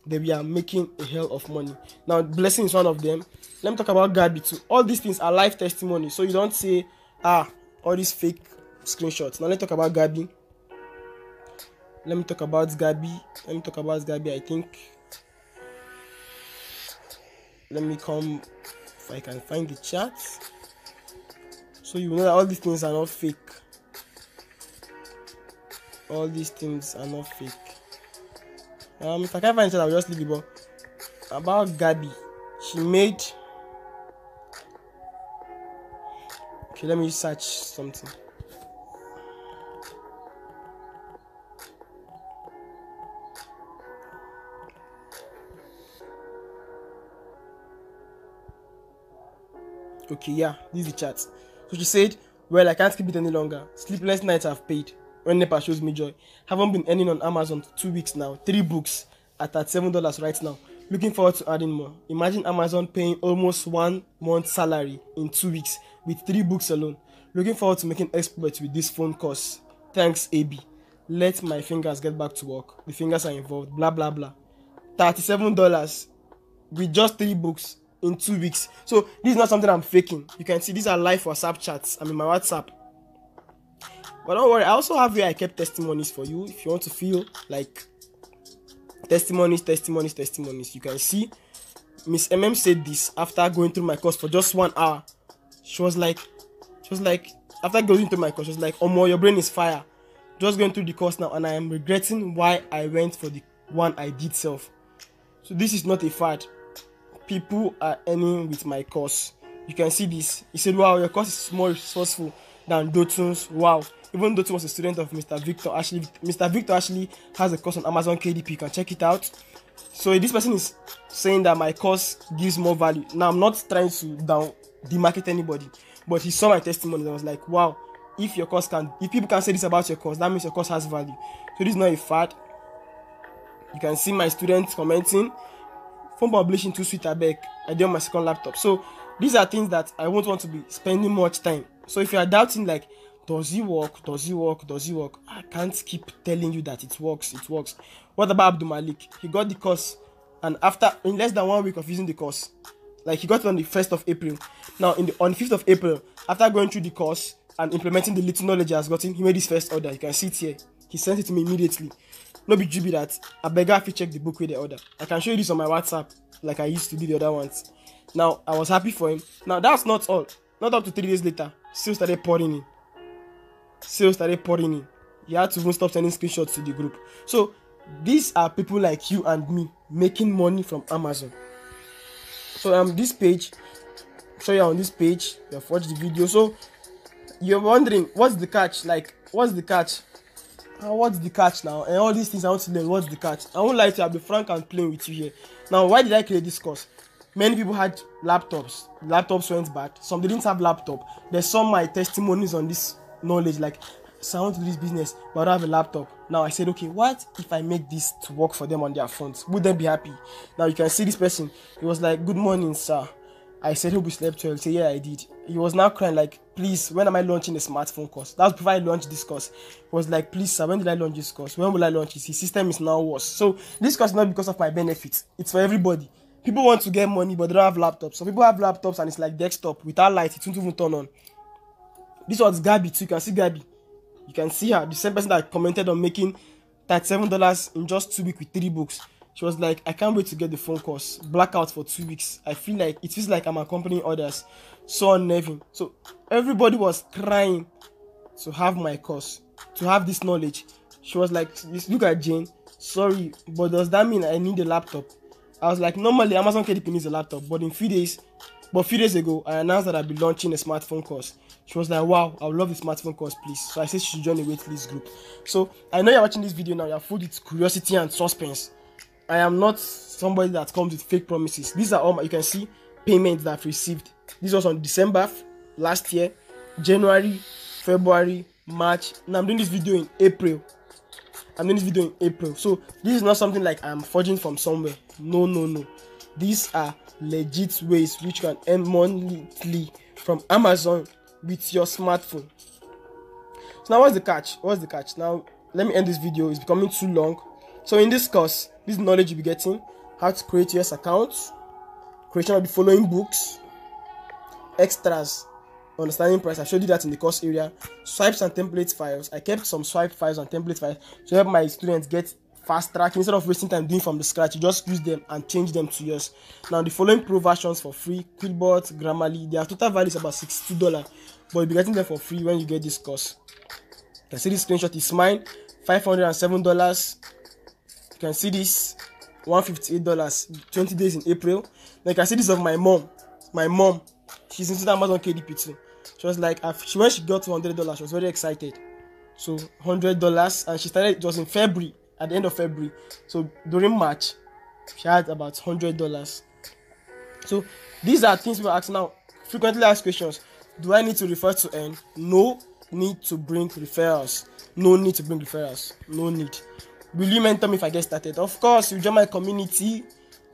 they were making a hell of money. Now, Blessing is one of them. Let me talk about Gabi too. All these things are live testimony. So you don't say, all these fake screenshots. Now, let's talk about Gabi. Let me talk about Gabi. I think. Let me come, if I can find the chat. So you know that all these things are not fake. All these things are not fake. If I can't find it, I'll just leave it. But about Gabi, she made. Okay, let me search something. Okay, yeah, this is the chat. So she said, well, I can't keep it any longer. Sleepless nights I've paid. When NEPA shows me joy. Haven't been earning on Amazon 2 weeks now. 3 books at $37 right now. Looking forward to adding more. Imagine Amazon paying almost 1 month's salary in 2 weeks with 3 books alone. Looking forward to making exploits with this phone course. Thanks, AB. Let my fingers get back to work. The fingers are involved. Blah, blah, blah. $37 with just 3 books in 2 weeks. So this is not something I'm faking. You can see these are live WhatsApp chats. I'm in my WhatsApp. But don't worry, I also have where I kept testimonies for you. If you want to feel like testimonies, you can see Miss MM said this after going through my course for just 1 hour. She was like, after going through my course, she was like, Omo, your brain is fire. Just going through the course now, and I am regretting why I went for the one I did self. So this is not a fad. People are earning with my course. You can see this. He said, wow, your course is more resourceful than Dotun's. Wow. Even Dotun was a student of Mr. Victor Ashley. Mr. Victor Ashley has a course on Amazon KDP. You can check it out. So this person is saying that my course gives more value. Now, I'm not trying to demarket anybody, but he saw my testimony and was like, wow, if people can say this about your course, that means your course has value. So this is not a fad. You can see my students commenting. Phone publishing too sweet, I beg. I did on my second laptop. So these are things that I won't want to be spending much time. So if you are doubting, like, does it work? I can't keep telling you that it works. What about Abdul Malik? He got the course, and in less than 1 week of using the course, like he got it on the 1st of April. Now on the 5th of April, after going through the course and implementing the little knowledge he has gotten, he made his first order. You can see it here. He sent it to me immediately. No big GB that. I beg if you check the book with the order. I can show you this on my WhatsApp, like I used to do the other ones. Now I was happy for him. Now that's not all. Not up to 3 days later, sales started pouring in. You had to even stop sending screenshots to the group. So these are people like you and me making money from Amazon. So this page, show you on this page, you have watched the video. So you're wondering, what's the catch? Like, what's the catch? What's the catch now? And all these things I want to learn, what's the catch? I won't lie to you, I'll be frank and plain with you here. Now, why did I create this course? Many people had laptops. Laptops went bad. Some didn't have laptop. There's some my testimonies on this knowledge, like, so I want to do this business, but I don't have a laptop. Now I said, okay, what if I make this to work for them on their phones? Would they be happy? Now you can see this person. He was like, good morning, sir. I said, hope you slept well. He said, yeah, I did. He was now crying like, please, when am I launching a smartphone course? That was before I launched this course. He was like, please, sir, when did I launch this course? When will I launch it? His system is now worse. So this course is not because of my benefits. It's for everybody. People want to get money, but they don't have laptops. Some people have laptops and it's like desktop. Without light, it won't even turn on. This was Gabi too. You can see Gabi. You can see her. The same person that commented on making $37 in just 2 weeks with 3 books. She was like, I can't wait to get the phone course. Blackout for 2 weeks. It feels like I'm accompanying others. So unnerving. So everybody was crying to have my course, to have this knowledge. She was like, look at Jane. Sorry, but does that mean I need a laptop? I was like, normally Amazon KDP needs a laptop, but a few days ago, I announced that I'd be launching a smartphone course. She was like, wow, I would love the smartphone course, please. So I said she should join the waitlist group. So I know you're watching this video now, you're full with curiosity and suspense. I am not somebody that comes with fake promises. These are all you can see payments that I've received. This was on December last year, January, February, March. Now I'm doing this video in April. So this is not something like I'm forging from somewhere. No. These are legit ways which you can earn monthly from Amazon with your smartphone. So now what's the catch? Now let me end this video. It's becoming too long. So in this course, this knowledge you'll be getting: how to create US accounts, creation of the following books, extras, understanding price. I showed you that in the course area. Swipes and template files. I kept some swipe files and template files to help my students get fast track. Instead of wasting time doing from the scratch, you just use them and change them to yours. Now the following pro versions for free: Quillbot, Grammarly. Their total value is about $62, but you'll be getting them for free when you get this course. You can see this screenshot is mine, $507. You can see this, $158, 20 days in April. Then you can see this of my mom. She's into Amazon KDP too. She was like, when she got to $100, she was very excited. So $100, and she started. It was in February, at the end of February. So during March, she had about $100. So these are things we're asking now. Frequently asked questions: do I need to refer to earn? No need to bring referrals. No need. Will you mentor me if I get started? Of course, you join my community.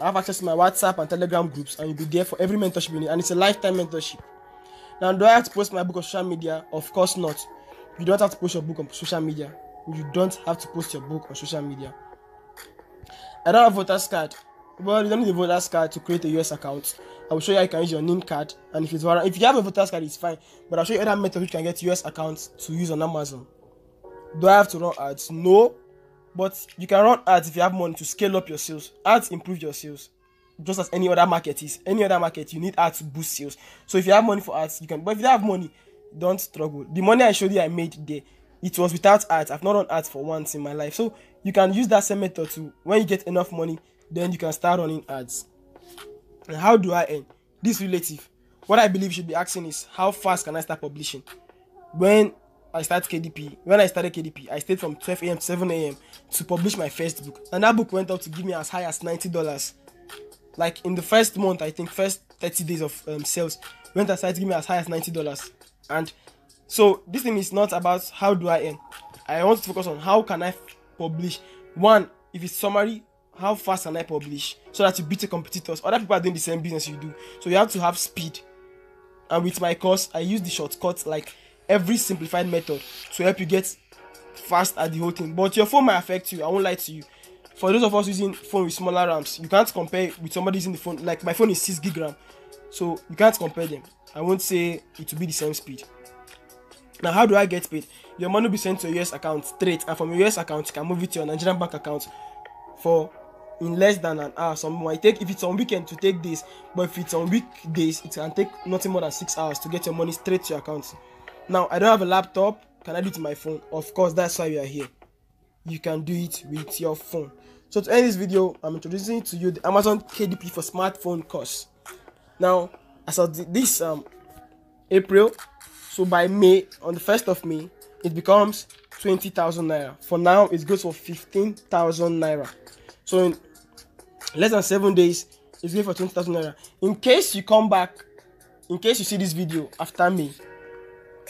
I have access to my WhatsApp and Telegram groups, and you'll be there for every mentorship you need, and it's a lifetime mentorship. Now, do I have to post my book on social media? Of course not. You don't have to post your book on social media. You don't have to post your book on social media. I don't have a voter's card. Well, you don't need a voter's card to create a US account. I will show you how you can use your NIN card, and if you have a voter's card, it's fine. But I'll show you other methods which you can get US accounts to use on Amazon. Do I have to run ads? No. But you can run ads if you have money to scale up your sales. Ads improve your sales, just as any other market is. Any other market, you need ads to boost sales. So if you have money for ads, you can. But if you don't have money, don't struggle. The money I showed you I made there, it was without ads. I've not run ads for once in my life. So you can use that same method to, when you get enough money, then you can start running ads. And how do I earn? This relative. What I believe you should be asking is, how fast can I start publishing? When I started KDP, I stayed from 12 a.m. to 7 a.m. to publish my first book. And that book went up to give me as high as $90. Like in the first month, I think first 30 days of sales, went aside to give me as high as $90. And so this thing is not about how do I earn. I want to focus on how can I publish. One, if it's summary, how fast can I publish so that you beat your competitors? Other people are doing the same business you do. So you have to have speed. And with my course, I use the shortcuts, like every simplified method, to help you get fast at the whole thing. But your phone might affect you. I won't lie to you. For those of us using phone with smaller RAMs, you can't compare with somebody using the phone. Like my phone is 6 gig RAM, so you can't compare them. I won't say it will be the same speed. Now, how do I get paid? Your money will be sent to your US account straight, and from your US account, you can move it to your Nigerian bank account for in less than an hour. Some might take, if it's on weekend, to take days, but if it's on weekdays, it can take nothing more than 6 hours to get your money straight to your account. Now, I don't have a laptop. Can I do it with my phone? Of course, that's why we are here. You can do it with your phone. So to end this video, I'm introducing to you the Amazon KDP for smartphone course. Now, as of this April, so by May, on the 1st of May, it becomes 20,000 naira. For now, it goes for 15,000 naira. So in less than 7 days, it's going for 20,000 naira. In case you come back, in case you see this video after May,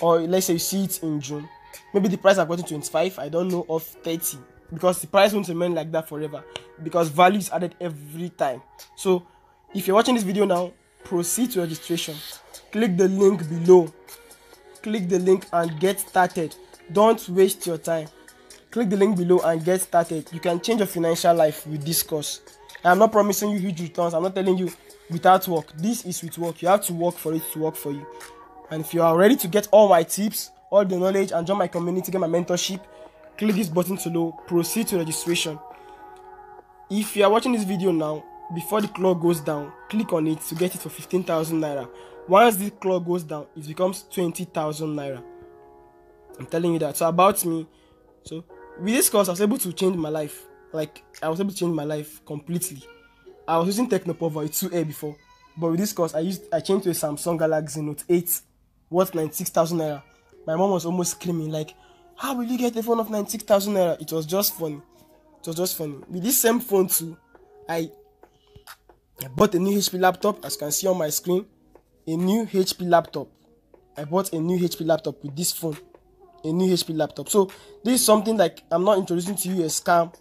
or let's say you see it in June, maybe the price I've gotten 25, I don't know, of 30, because the price won't remain like that forever, because value is added every time. So if you're watching this video now, proceed to registration. Click the link below. Click the link and get started. Don't waste your time. Click the link below and get started. You can change your financial life with this course. I'm not promising you huge returns. I'm not telling you without work. This is with work. You have to work for it to work for you. And if you are ready to get all my tips, all the knowledge, and join my community, get my mentorship, click this button below. Proceed to registration. If you are watching this video now, before the clock goes down, click on it to get it for 15,000 naira. Once the clock goes down, it becomes 20,000 naira. I'm telling you that. So about me, so with this course, I was able to change my life. Like, I was able to change my life completely. I was using Technopower 2A before, but with this course, I changed to a Samsung Galaxy Note 8, worth 96,000 naira. My mom was almost screaming like, how will you get a phone of 96,000 naira? It was just funny. It was just funny. With this same phone too, I bought a new HP laptop, as you can see on my screen. A new HP laptop. I bought a new HP laptop with this phone. a new HP laptop. So this is something like I'm not introducing to you a scam.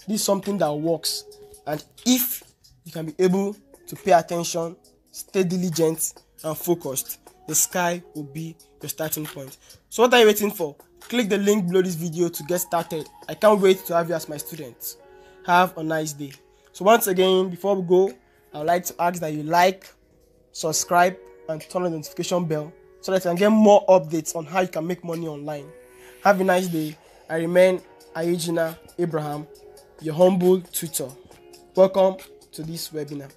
This is something that works, and if you can be able to pay attention, stay diligent and focused, the sky will be your starting point. So what are you waiting for? Click the link below this video to get started. I can't wait to have you as my student. Have a nice day. So once again, before we go, I would like to ask that you like, subscribe and turn on the notification bell so that you can get more updates on how you can make money online. Have a nice day. I remain Ayejina Abraham, your humble tutor. Welcome to this webinar.